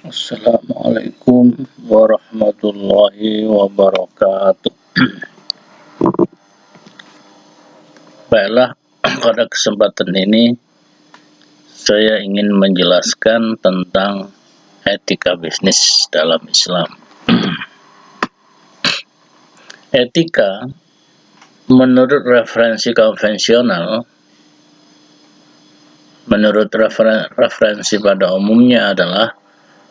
Assalamualaikum warahmatullahi wabarakatuh. Baiklah, pada kesempatan ini saya ingin menjelaskan tentang etika bisnis dalam Islam. Etika menurut referensi konvensional, menurut referensi pada umumnya adalah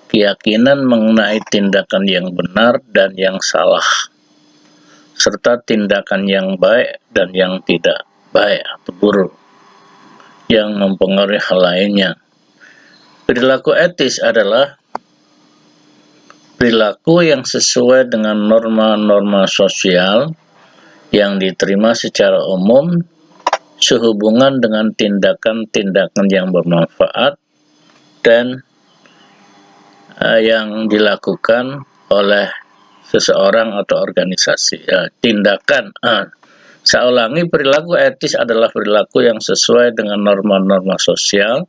keyakinan mengenai tindakan yang benar dan yang salah, serta tindakan yang baik dan yang tidak baik atau buruk yang mempengaruhi hal lainnya. Perilaku etis adalah perilaku yang sesuai dengan norma-norma sosial yang diterima secara umum sehubungan dengan tindakan-tindakan yang bermanfaat dan yang dilakukan oleh seseorang atau organisasi. Saya ulangi, perilaku etis adalah perilaku yang sesuai dengan norma-norma sosial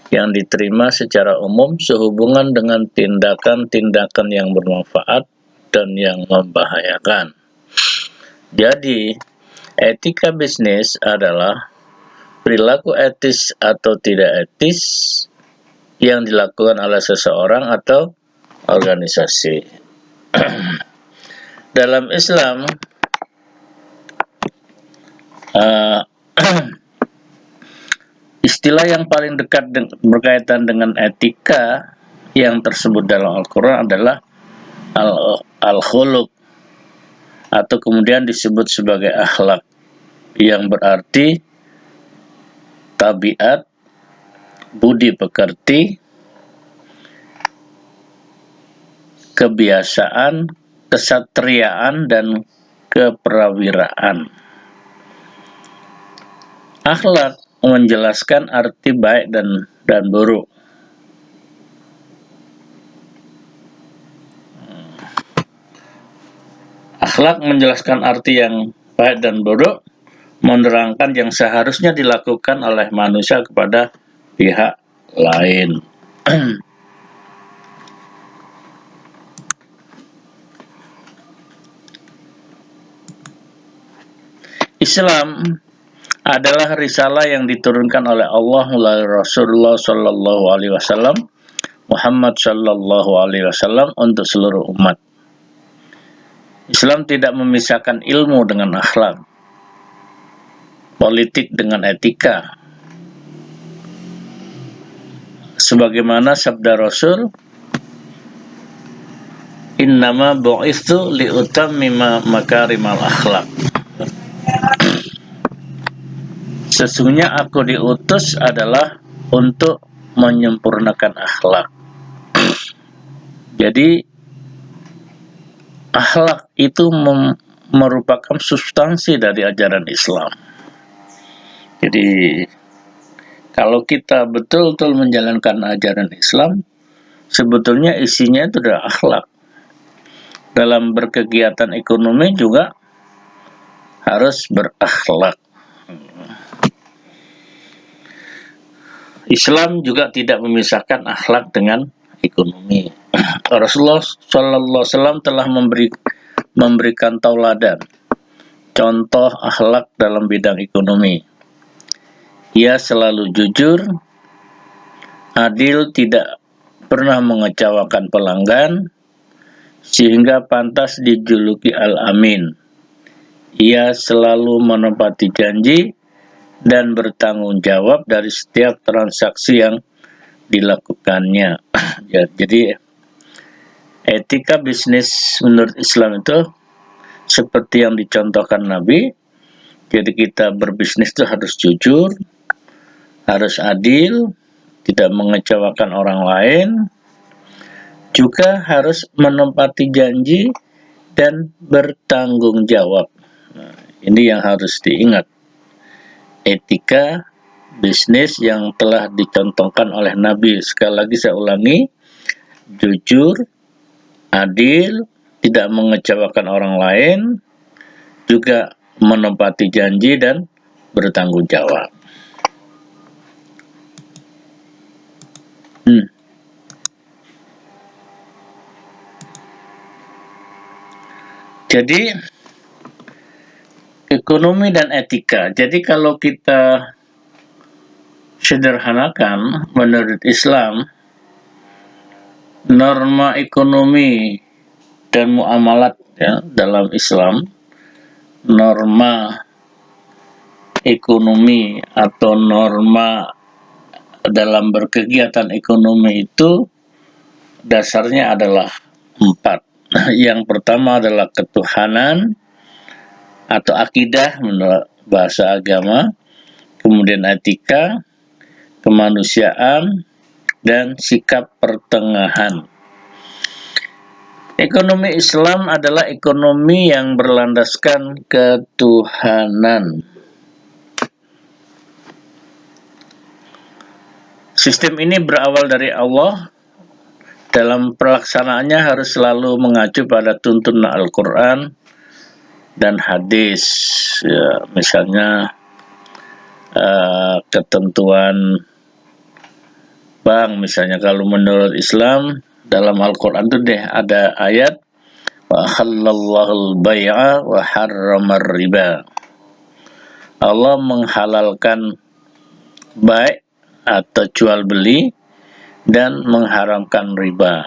yang diterima secara umum sehubungan dengan tindakan-tindakan yang bermanfaat dan yang membahayakan. Jadi, etika bisnis adalah perilaku etis atau tidak etis yang dilakukan oleh seseorang atau organisasi. Dalam Islam, istilah yang paling dekat berkaitan dengan etika yang tersebut dalam Al-Quran adalah al-khuluq, atau kemudian disebut sebagai akhlak, yang berarti tabiat, budi pekerti, kebiasaan, kesatriaan, dan keprawiraan. Akhlak menjelaskan arti baik dan buruk. Akhlak menjelaskan arti yang baik dan buruk, menerangkan yang seharusnya dilakukan oleh manusia kepada pihak lain. Islam adalah risalah yang diturunkan oleh Allah melalui Rasulullah Shallallahu Alaihi Wasallam, Muhammad Shallallahu Alaihi Wasallam, untuk seluruh umat. Islam tidak memisahkan ilmu dengan akhlak, politik dengan etika. Sebagaimana sabda Rasul, innama bu'itsu liutammima makarimal akhlak. Sesungguhnya aku diutus adalah untuk menyempurnakan akhlak. Jadi akhlak itu merupakan substansi dari ajaran Islam. Jadi kalau kita betul-betul menjalankan ajaran Islam, sebetulnya isinya itu adalah akhlak. Dalam berkegiatan ekonomi juga harus berakhlak. Islam juga tidak memisahkan akhlak dengan ekonomi. Rasulullah SAW telah memberikan tauladan, contoh akhlak dalam bidang ekonomi. Ia selalu jujur, adil, tidak pernah mengecewakan pelanggan, sehingga pantas dijuluki Al-Amin. Ia selalu menepati janji dan bertanggung jawab dari setiap transaksi yang dilakukannya. Jadi etika bisnis menurut Islam itu seperti yang dicontohkan Nabi. Jadi kita berbisnis itu harus jujur, harus adil, tidak mengecewakan orang lain, juga harus menepati janji dan bertanggung jawab. Nah, ini yang harus diingat. Etika bisnis yang telah dicontohkan oleh Nabi. Sekali lagi saya ulangi, jujur, adil, tidak mengecewakan orang lain, juga menepati janji dan bertanggung jawab. Jadi ekonomi dan etika. Jadi kalau kita sederhanakan, menurut Islam, norma ekonomi dan muamalat ya dalam Islam, norma ekonomi atau norma dalam berkegiatan ekonomi itu dasarnya adalah 4. Yang pertama adalah ketuhanan atau akidah menurut bahasa agama, kemudian etika, kemanusiaan, dan sikap pertengahan. Ekonomi Islam adalah ekonomi yang berlandaskan ketuhanan. Sistem ini berawal dari Allah. Dalam pelaksanaannya harus selalu mengacu pada tuntunan Al-Quran dan hadis. Ya, misalnya ketentuan bank, misalnya kalau menurut Islam dalam Al-Quran itu ada ayat wa halallahu al-bai'a wa harramar riba. Allah menghalalkan baik atau jual beli dan mengharamkan riba.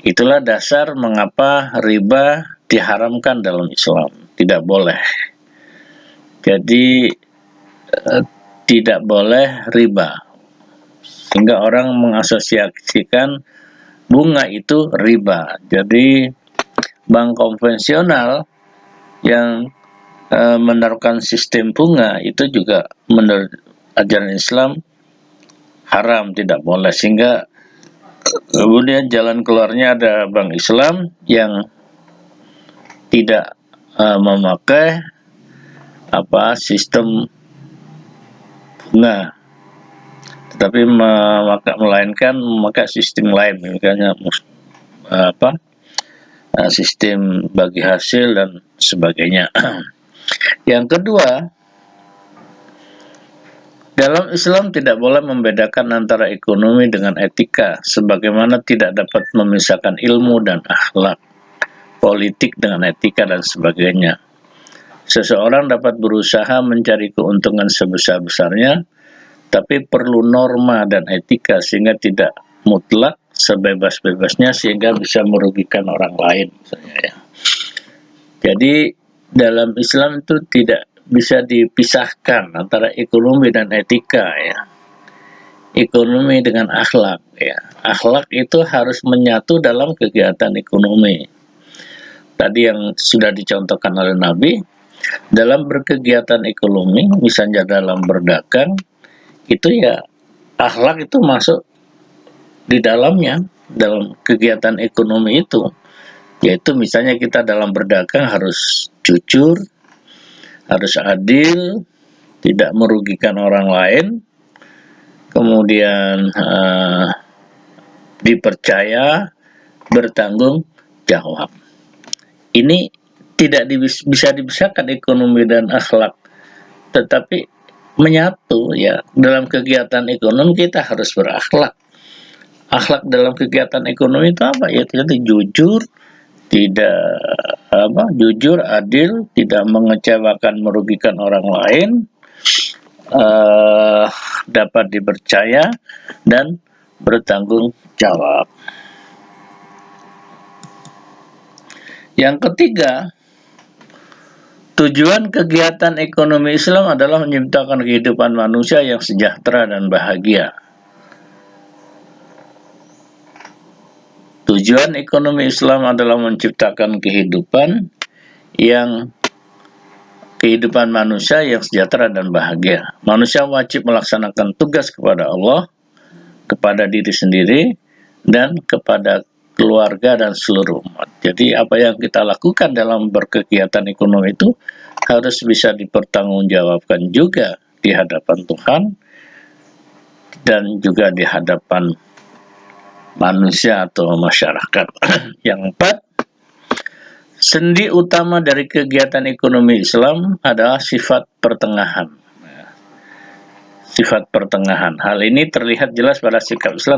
Itulah dasar mengapa riba diharamkan dalam Islam, tidak boleh. Jadi tidak boleh riba, sehingga orang mengasosiasikan bunga itu riba. Jadi bank konvensional yang menerapkan sistem bunga itu juga menurut ajaran Islam haram, tidak boleh, sehingga kemudian jalan keluarnya ada bank Islam yang tidak memakai sistem bunga, tetapi melainkan memakai sistem lain, misalnya sistem bagi hasil dan sebagainya. Yang kedua, dalam Islam tidak boleh membedakan antara ekonomi dengan etika, sebagaimana tidak dapat memisahkan ilmu dan akhlak, politik dengan etika, dan sebagainya. Seseorang dapat berusaha mencari keuntungan sebesar-besarnya, tapi perlu norma dan etika sehingga tidak mutlak sebebas-bebasnya sehingga bisa merugikan orang lain, misalnya ya. Jadi dalam Islam itu tidak bisa dipisahkan antara ekonomi dan etika ya. Ekonomi dengan akhlak ya. Akhlak itu harus menyatu dalam kegiatan ekonomi. Tadi yang sudah dicontohkan oleh Nabi, dalam berkegiatan ekonomi, misalnya dalam berdagang, itu ya akhlak itu masuk di dalamnya, dalam kegiatan ekonomi itu. Yaitu misalnya kita dalam berdagang harus jujur, harus adil, tidak merugikan orang lain, kemudian dipercaya, bertanggung jawab. Ini tidak bisa dipisahkan ekonomi dan akhlak, tetapi menyatu ya. Dalam kegiatan ekonomi kita harus berakhlak. Akhlak dalam kegiatan ekonomi itu apa? Ya, kita jujur, jujur, adil, tidak mengecewakan, merugikan orang lain, dapat dipercaya dan bertanggung jawab. Yang ketiga, tujuan kegiatan ekonomi Islam adalah menciptakan kehidupan manusia yang sejahtera dan bahagia. Tujuan ekonomi Islam adalah menciptakan kehidupan manusia yang sejahtera dan bahagia. Manusia wajib melaksanakan tugas kepada Allah, kepada diri sendiri, dan kepada keluarga dan seluruh umat. Jadi apa yang kita lakukan dalam berkegiatan ekonomi itu harus bisa dipertanggungjawabkan juga di hadapan Tuhan dan juga di hadapan manusia atau masyarakat. Yang 4, sendi utama dari kegiatan ekonomi Islam adalah sifat pertengahan. Sifat pertengahan. Hal ini terlihat jelas pada sikap Islam